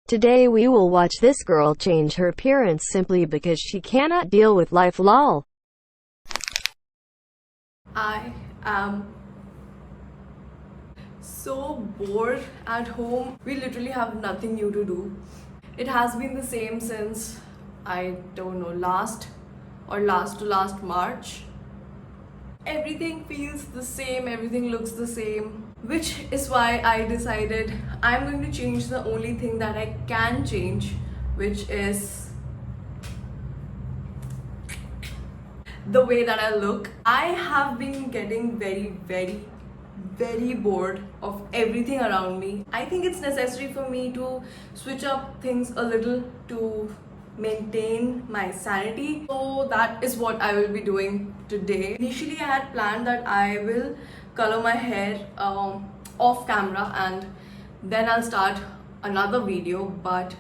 Today we will watch this girl change her appearance simply because she cannot deal with life lol. I am so bored at home. We literally have nothing new to do. It has been the same since, I don't know, last to last March. Everything feels the same, everything looks the same, which is why I decided I'm going to change the only thing that I can change, which is the way that I look. I have been getting very bored of everything around me. I think it's necessary for me to switch up things a little to maintain my sanity. So that is what I will be doing today. Initially, I had planned that I will color my hair off camera and then I'll start another video, but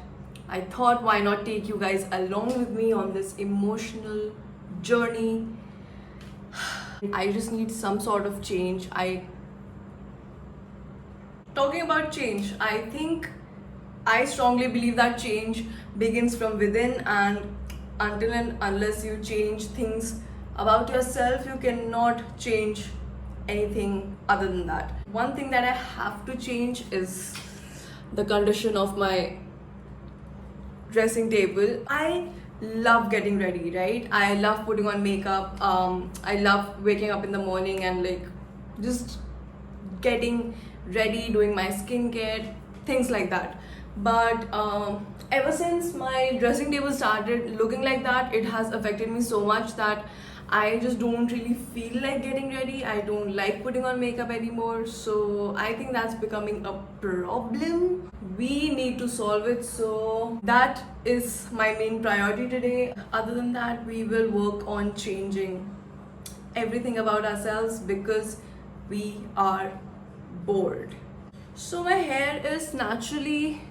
I thought why not take you guys along with me on this emotional journey. I just need some sort of change. Talking about change, I strongly believe that change begins from within, and until and unless you change things about yourself, you cannot change anything other than that. One thing that I have to change is the condition of my dressing table. I love getting ready, right? I love putting on makeup. I love waking up in the morning and like just getting ready, doing my skincare, things like that. But ever since my dressing table started looking like that, it has affected me so much that I just don't really feel like getting ready. I don't like putting on makeup anymore. So I think that's becoming a problem. We need to solve it. So that is my main priority today. Other than that, we will work on changing everything about ourselves because we are bored. So my hair is naturally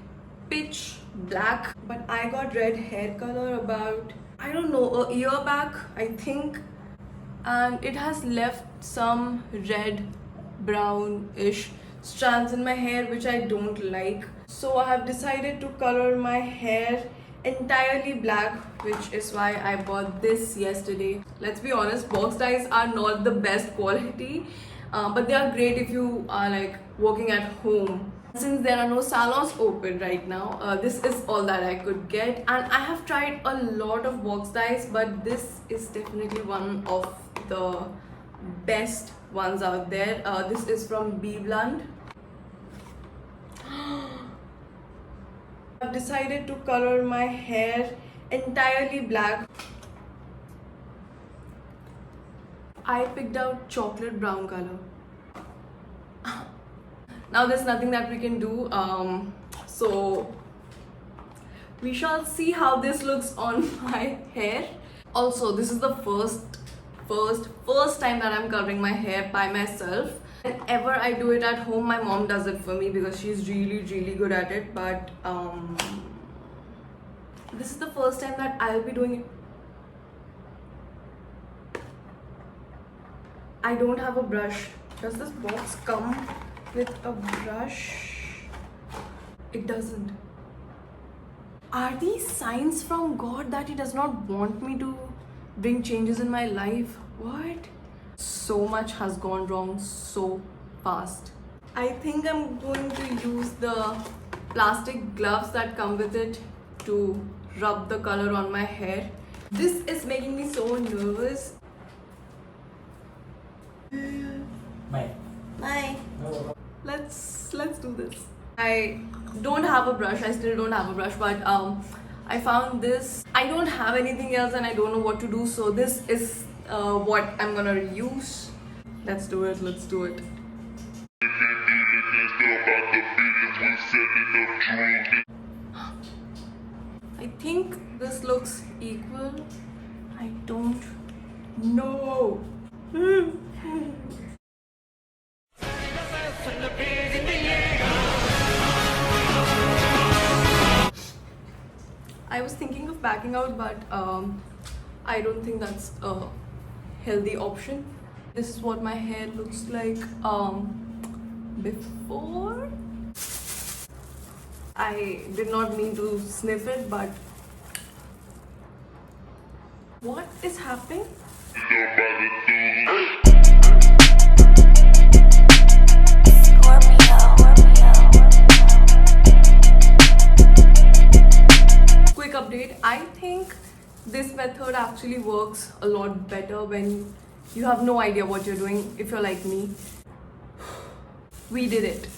pitch black, but I got red hair color about, I don't know, a year back, I think, and it has left some red brownish strands in my hair which I don't like. So I have decided to color my hair entirely black, which is why I bought this yesterday. Let's be honest, box dyes are not the best quality, but they are great if you are like working at home. Since there are no salons open right now, this is all that I could get, and I have tried a lot of box dyes, but this is definitely one of the best ones out there. This is from BBlunt. I've decided to color my hair entirely black. I picked out chocolate brown color. Now there's nothing that we can do, so we shall see how this looks on my hair. Also, this is the first time that I'm coloring my hair by myself. Whenever I do it at home, my mom does it for me because she's really good at it, but this is the first time that I'll be doing it. I don't have a brush. Does this box come with a brush? It doesn't. Are these signs from God that He does not want me to bring changes in my life? What? So much has gone wrong so fast. I think I'm going to use the plastic gloves that come with it to rub the color on my hair. This is making me so nervous. Bye. Bye. Let's do this. I don't have a brush. I still don't have a brush, but I found this. I don't have anything else and I don't know what to do, so this is what I'm gonna use. Let's do it. I think this looks equal. I don't know. I was thinking of backing out, but I don't think that's a healthy option. This is what my hair looks like before. I did not mean to sniff it, but what is happening? Quick update. I think this method actually works a lot better when you have no idea what you're doing, if you're like me. We did it.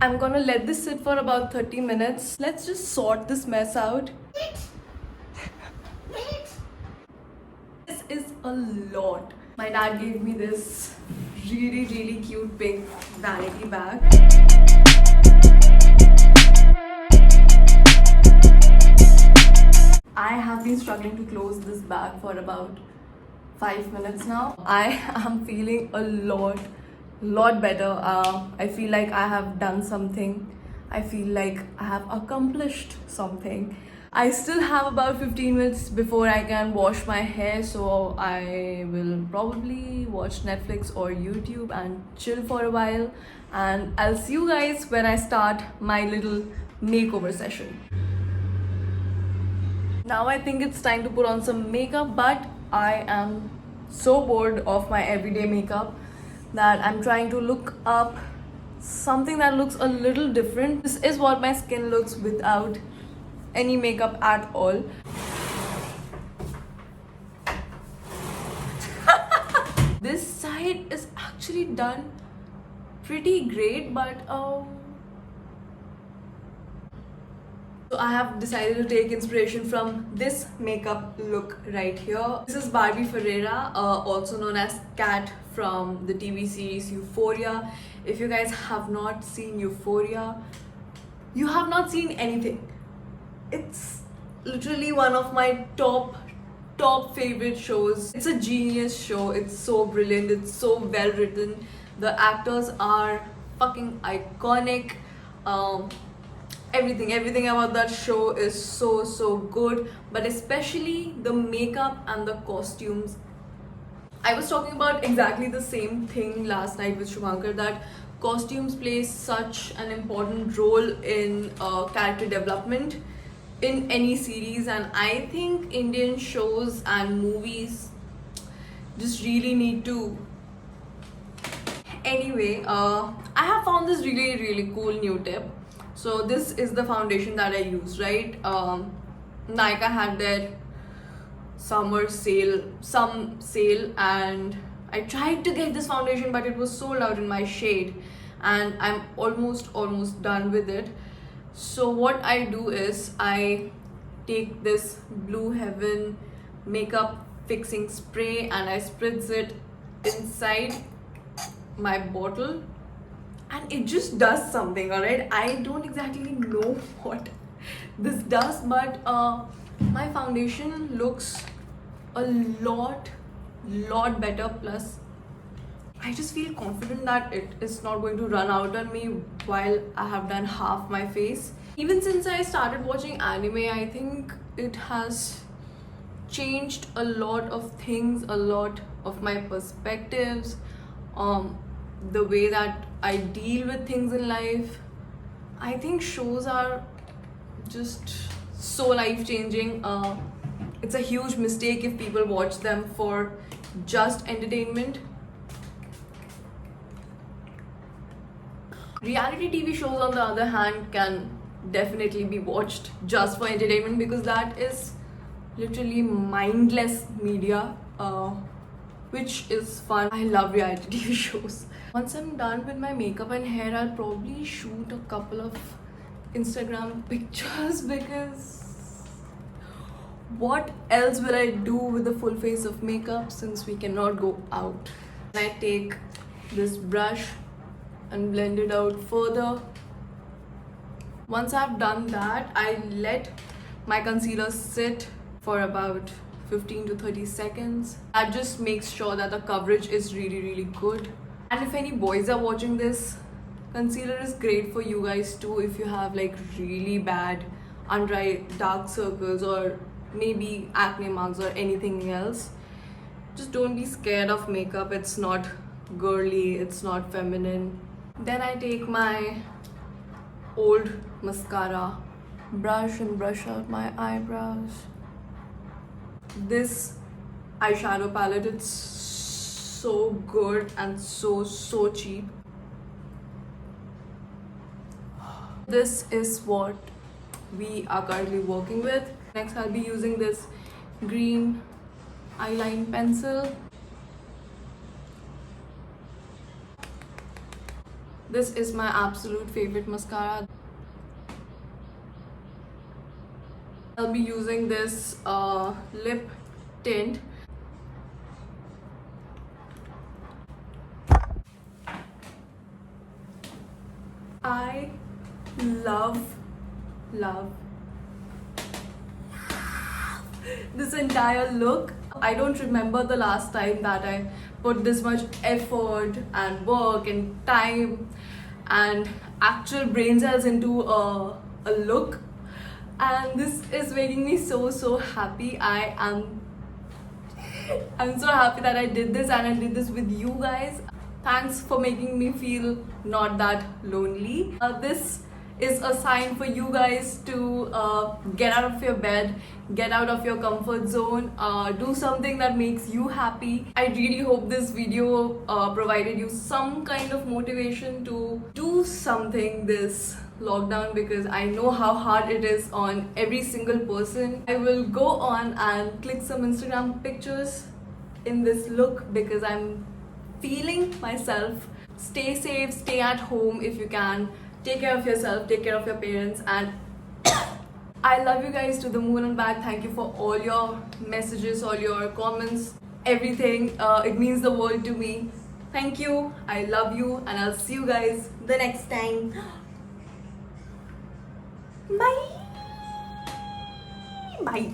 I'm gonna let this sit for about 30 minutes. Let's just sort this mess out. This is a lot. My dad gave me this really cute pink vanity bag. I have been struggling to close this bag for about 5 minutes now. I am feeling a lot better. I feel like I have done something. I feel like I have accomplished something. I still have about 15 minutes before I can wash my hair, so I will probably watch Netflix or YouTube and chill for a while, and I'll see you guys when I start my little makeover session. Now I think it's time to put on some makeup, but I am so bored of my everyday makeup that I'm trying to look up something that looks a little different. This is what my skin looks without any makeup at all. This side is actually done pretty great, but so I have decided to take inspiration from this makeup look right here. This is Barbie Ferreira, also known as Kat from the TV series Euphoria. If you guys have not seen Euphoria, you have not seen anything. It's literally one of my top favorite shows. It's a genius show. It's so brilliant. It's so well written. The actors are fucking iconic. Everything about that show is so good, but especially the makeup and the costumes. I was talking about exactly the same thing last night with Shubhankar, that costumes play such an important role in character development in any series, and I think Indian shows and movies just really need to. Anyway, I have found this really cool new tip. So this is the foundation that I use, right? Nykaa had their summer sale, and I tried to get this foundation, but it was sold out in my shade, and I'm almost done with it. So what I do is I take this Blue Heaven makeup fixing spray and I spritz it inside my bottle, and it just does something. All right, I don't exactly know what this does, but my foundation looks a lot better. Plus I just feel confident that it is not going to run out on me while I have done half my face. Even since I started watching anime, I think it has changed a lot of things, a lot of my perspectives, the way that I deal with things in life. I think shows are just so life-changing. It's a huge mistake if people watch them for just entertainment. Reality TV shows, on the other hand, can definitely be watched just for entertainment, because that is literally mindless media, which is fun. I love reality TV shows. Once I'm done with my makeup and hair, I'll probably shoot a couple of Instagram pictures, because what else will I do with a full face of makeup since we cannot go out? I take this brush and blend it out further. Once I've done that, I let my concealer sit for about 15 to 30 seconds. That just makes sure that the coverage is really good. And if any boys are watching this, concealer is great for you guys too if you have like really bad under eye dark circles or maybe acne marks or anything else. Just don't be scared of makeup. It's not girly, it's not feminine. Then I take my old mascara brush and brush out my eyebrows. This eyeshadow palette, it's so good and so cheap. This is what we are currently working with. Next, I'll be using this green eyeline pencil. This is my absolute favorite mascara. I'll be using this lip tint. I love this entire look. I don't remember the last time that I put this much effort and work and time and actual brain cells into a look, and this is making me so happy. I'm so happy that I did this, and I did this with you guys. Thanks for making me feel not that lonely. This is a sign for you guys to get out of your bed, get out of your comfort zone, do something that makes you happy. I really hope this video provided you some kind of motivation to do something this lockdown, because I know how hard it is on every single person. I will go on and click some Instagram pictures in this look because I'm feeling myself. Stay safe, stay at home if you can. Take care of yourself, take care of your parents, and I love you guys to the moon and back. Thank you for all your messages, all your comments, everything. It means the world to me. Thank you, I love you, and I'll see you guys the next time. Bye. Bye.